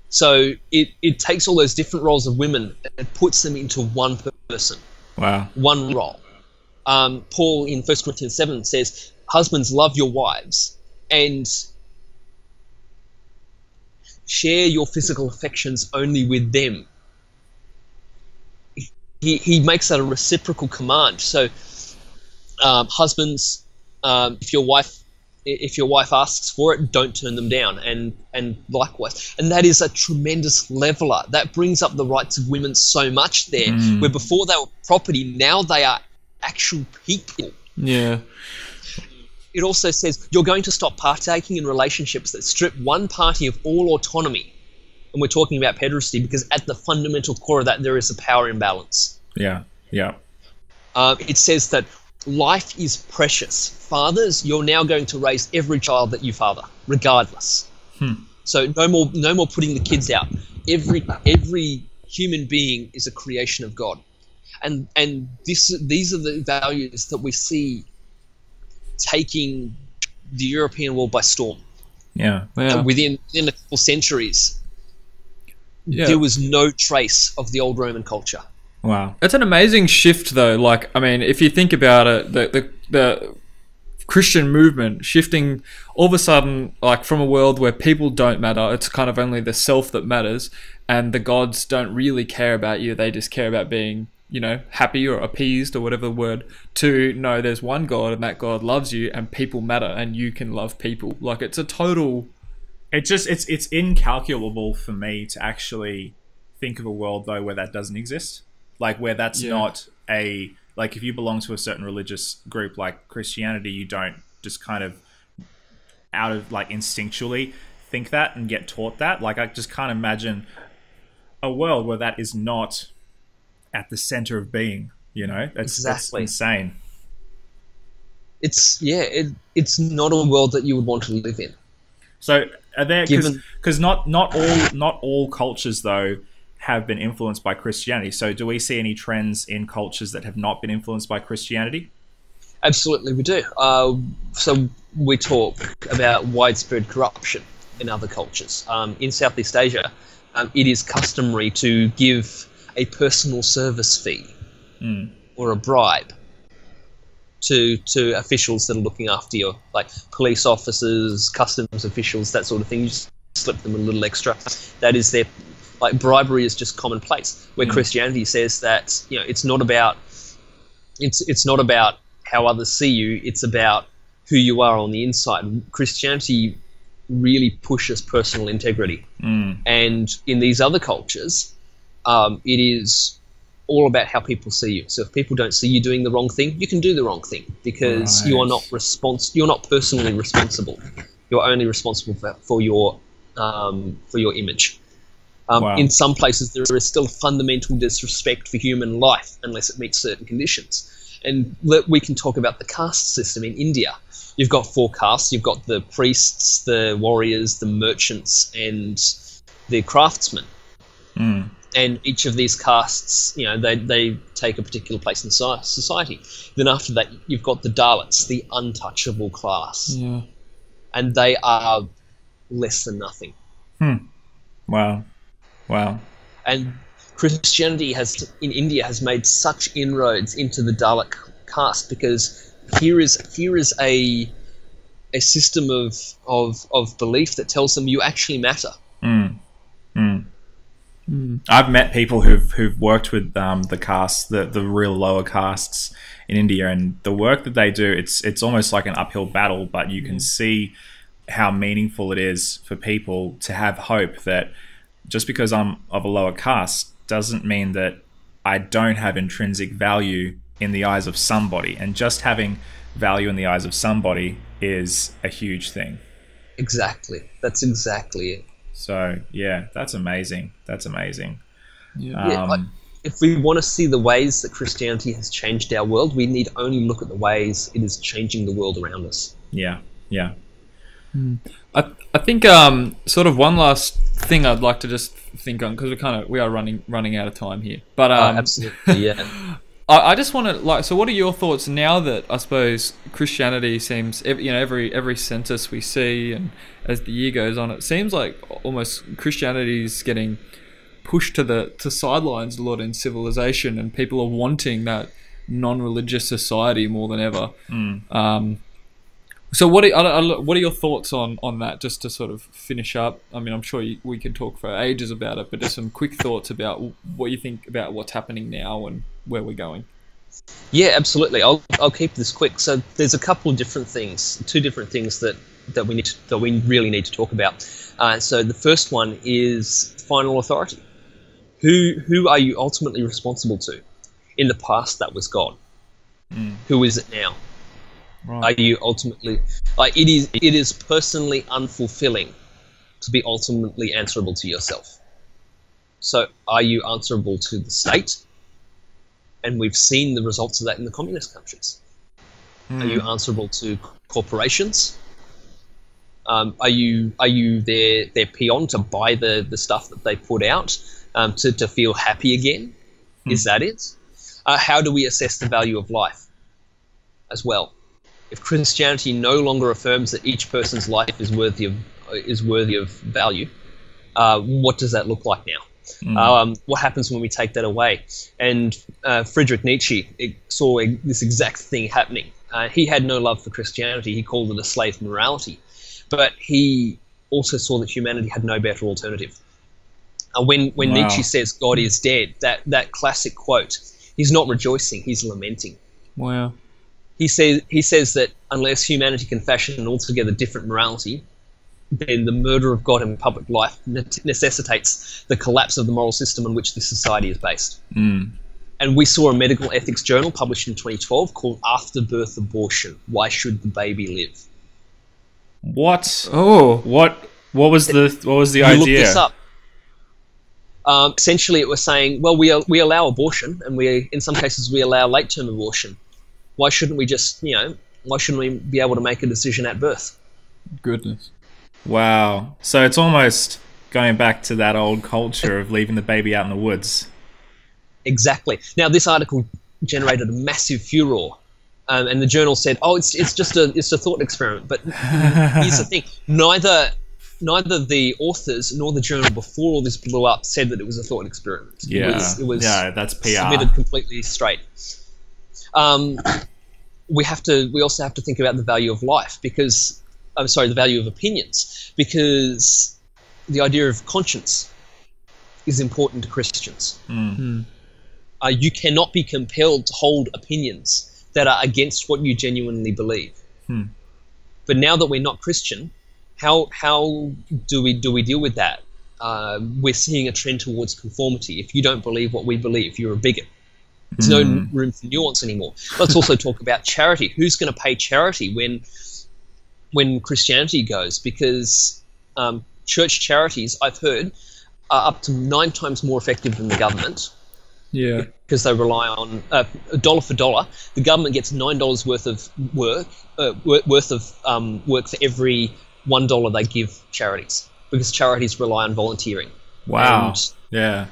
So it takes all those different roles of women and puts them into one person. Wow. One role. Paul in 1 Corinthians 7 says, husbands, love your wives and share your physical affections only with them. He makes that a reciprocal command. So husbands, if your wife asks for it, don't turn them down, and likewise. And that is a tremendous leveler. That brings up the rights of women so much there, where before they were property, now they are actual people. Yeah. It also says you're going to stop partaking in relationships that strip one party of all autonomy. And we're talking about pederasty because at the fundamental core of that, there is a power imbalance. Yeah, yeah. It says that life is precious. Fathers, you're now going to raise every child that you father, regardless. So no more putting the kids out. Every human being is a creation of God. and these are the values that we see taking the European world by storm. Yeah. And within a couple centuries, there was no trace of the old Roman culture. Wow. It's an amazing shift, though. Like, I mean, if you think about it, the Christian movement shifting all of a sudden, like, from a world where people don't matter, it's kind of only the self that matters, and the gods don't really care about you. They just care about being, you know, happy or appeased or whatever the word, to no, there's one God and that God loves you and people matter and you can love people. Like, it's a total... It's incalculable for me to actually think of a world, though, where that doesn't exist. Like, where that's not a... Like, if you belong to a certain religious group like Christianity, you don't just kind of out of, like, instinctually think that and get taught that. Like, I just can't imagine a world where that is not at the center of being, you know? That's insane. It's not a world that you would want to live in. So are there, because not all cultures, though, have been influenced by Christianity. So do we see any trends in cultures that have not been influenced by Christianity? Absolutely, we do. So we talk about widespread corruption in other cultures. In Southeast Asia, it is customary to give a personal service fee or a bribe to officials that are looking after you, like police officers, customs officials, that sort of thing. You just slip them a little extra. That is their... Like, bribery is just commonplace. Where Christianity says that, you know, it's not about how others see you. It's about who you are on the inside. Christianity really pushes personal integrity, and in these other cultures, it is all about how people see you. So if people don't see you doing the wrong thing, you can do the wrong thing because you are not You're not personally responsible. You're only responsible for your image. In some places, there is still fundamental disrespect for human life unless it meets certain conditions. And we can talk about the caste system in India. You've got 4 castes. You've got the priests, the warriors, the merchants, and the craftsmen. And each of these castes, you know, they take a particular place in society. Then after that, you've got the Dalits, the untouchable class. Yeah. And they are less than nothing. Wow. And Christianity in India has made such inroads into the Dalit caste because here is a system of belief that tells them you actually matter. I've met people who've worked with the castes, the real lower castes in India, and the work that they do, it's almost like an uphill battle, but you can see how meaningful it is for people to have hope that just because I'm of a lower caste doesn't mean that I don't have intrinsic value in the eyes of somebody. And just having value in the eyes of somebody is a huge thing. Exactly. That's exactly it. So, yeah, that's amazing. That's amazing. If we want to see the ways that Christianity has changed our world, we need only look at the ways it is changing the world around us. Yeah. I think sort of one last thing I'd like to just think on, because we are running out of time here. But absolutely, yeah. I just want to so what are your thoughts now that I suppose Christianity seems, you know, every census we see and as the year goes on, it seems like almost Christianity is getting pushed to sidelines a lot in civilization, and people are wanting that non-religious society more than ever. So what are your thoughts on that, just to sort of finish up? I mean, I'm sure we could talk for ages about it, but just some quick thoughts about what you think about what's happening now and where we're going. Yeah, absolutely. I'll keep this quick. So there's a couple of different things, 2 different things that we really need to talk about. So the first one is final authority. Who are you ultimately responsible to? In the past, that was God. Who is it now? Right. Are you ultimately it is personally unfulfilling to be ultimately answerable to yourself. So are you answerable to the state? And we've seen the results of that in the communist countries. Are you answerable to corporations? Are you their peon to buy the stuff that they put out to feel happy again? Is that it? How do we assess the value of life as well? If Christianity no longer affirms that each person's life is worthy of value, what does that look like now? What happens when we take that away? And Friedrich Nietzsche saw this exact thing happening. He had no love for Christianity. He called it a slave morality. But he also saw that humanity had no better alternative. When Nietzsche says God is dead, that classic quote, he's not rejoicing, he's lamenting. Wow. He says that unless humanity can fashion an altogether different morality, then the murder of God in public life necessitates the collapse of the moral system on which this society is based. And we saw a medical ethics journal published in 2012 called Afterbirth Abortion: Why Should the Baby Live? What? Oh, what was the idea? You look this up. Essentially, it was saying, well, we allow abortion, and in some cases we allow late-term abortion. Why shouldn't we why shouldn't we be able to make a decision at birth? Goodness. Wow. So it's almost going back to that old culture of leaving the baby out in the woods. Exactly. Now, this article generated a massive furor, and the journal said, "Oh, it's just a thought experiment." But here's the thing: neither the authors nor the journal before all this blew up said that it was a thought experiment. Yeah, it was that's PR. Submitted completely straight. We also have to think about the value of life, because the value of opinions, because the idea of conscience is important to Christians. You cannot be compelled to hold opinions that are against what you genuinely believe. But now that we're not Christian, how do we deal with that? We're seeing a trend towards conformity. If you don't believe what we believe, you're a bigot. There's no room for nuance anymore. Let's also talk about charity. Who's going to pay charity when Christianity goes? Because church charities, I've heard, are up to 9 times more effective than the government. Yeah. Because they rely on dollar for dollar. The government gets $9 worth of work for every $1 they give charities, because charities rely on volunteering. Wow. And, yeah.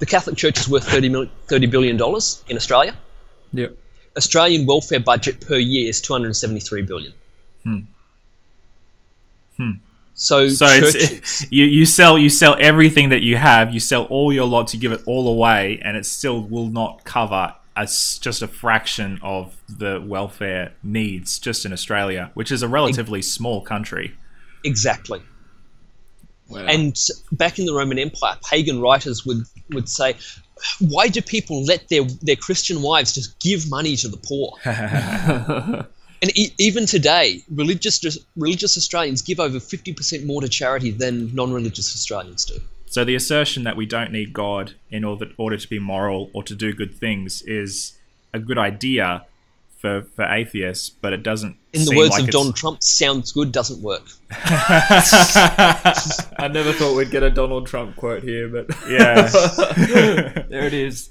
The Catholic Church is worth $30 billion in Australia. Yep. Australian welfare budget per year is $273 billion. So churches, you sell everything that you have, you sell all your lot to give it all away, and it still will not cover just a fraction of the welfare needs just in Australia, which is a relatively small country. Exactly. Wow. And back in the Roman Empire, pagan writers would say, why do people let their Christian wives just give money to the poor? And even today, religious Australians give over 50% more to charity than non-religious Australians do. So the assertion that we don't need God in order to be moral or to do good things is a good idea for atheists, but it doesn't. In the words of Donald Trump, sounds good, doesn't work. I never thought we'd get a Donald Trump quote here, but yeah, there it is.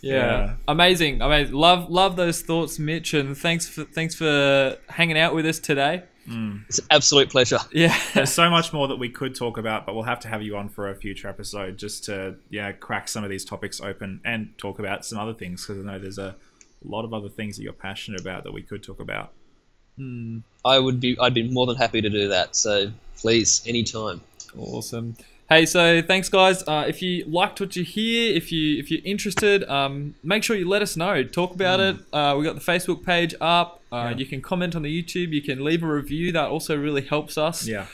Yeah. Amazing. Love those thoughts, Mitch, and thanks for hanging out with us today. It's an absolute pleasure. Yeah. There's so much more that we could talk about, but we'll have to have you on for a future episode just to crack some of these topics open and talk about some other things, because I know there's a lot of other things that you're passionate about that we could talk about. I'd be more than happy to do that. So please, anytime. Awesome. Hey, so thanks, guys. If you liked what you hear, if you're interested, make sure you let us know. Talk about it. We got the Facebook page up. You can comment on the YouTube. You can leave a review. That also really helps us. Yeah.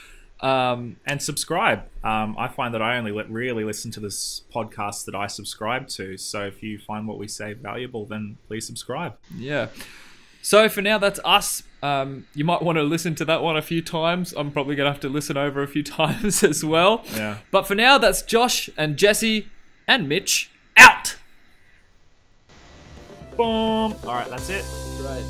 And subscribe. I find that I only really listen to this podcast that I subscribe to. So if you find what we say valuable, then please subscribe. Yeah. So for now, that's us. You might want to listen to that one a few times. I'm probably going to have to listen over a few times as well. Yeah. But for now, that's Josh and Jesse and Mitch out. Boom. All right, that's it. Right.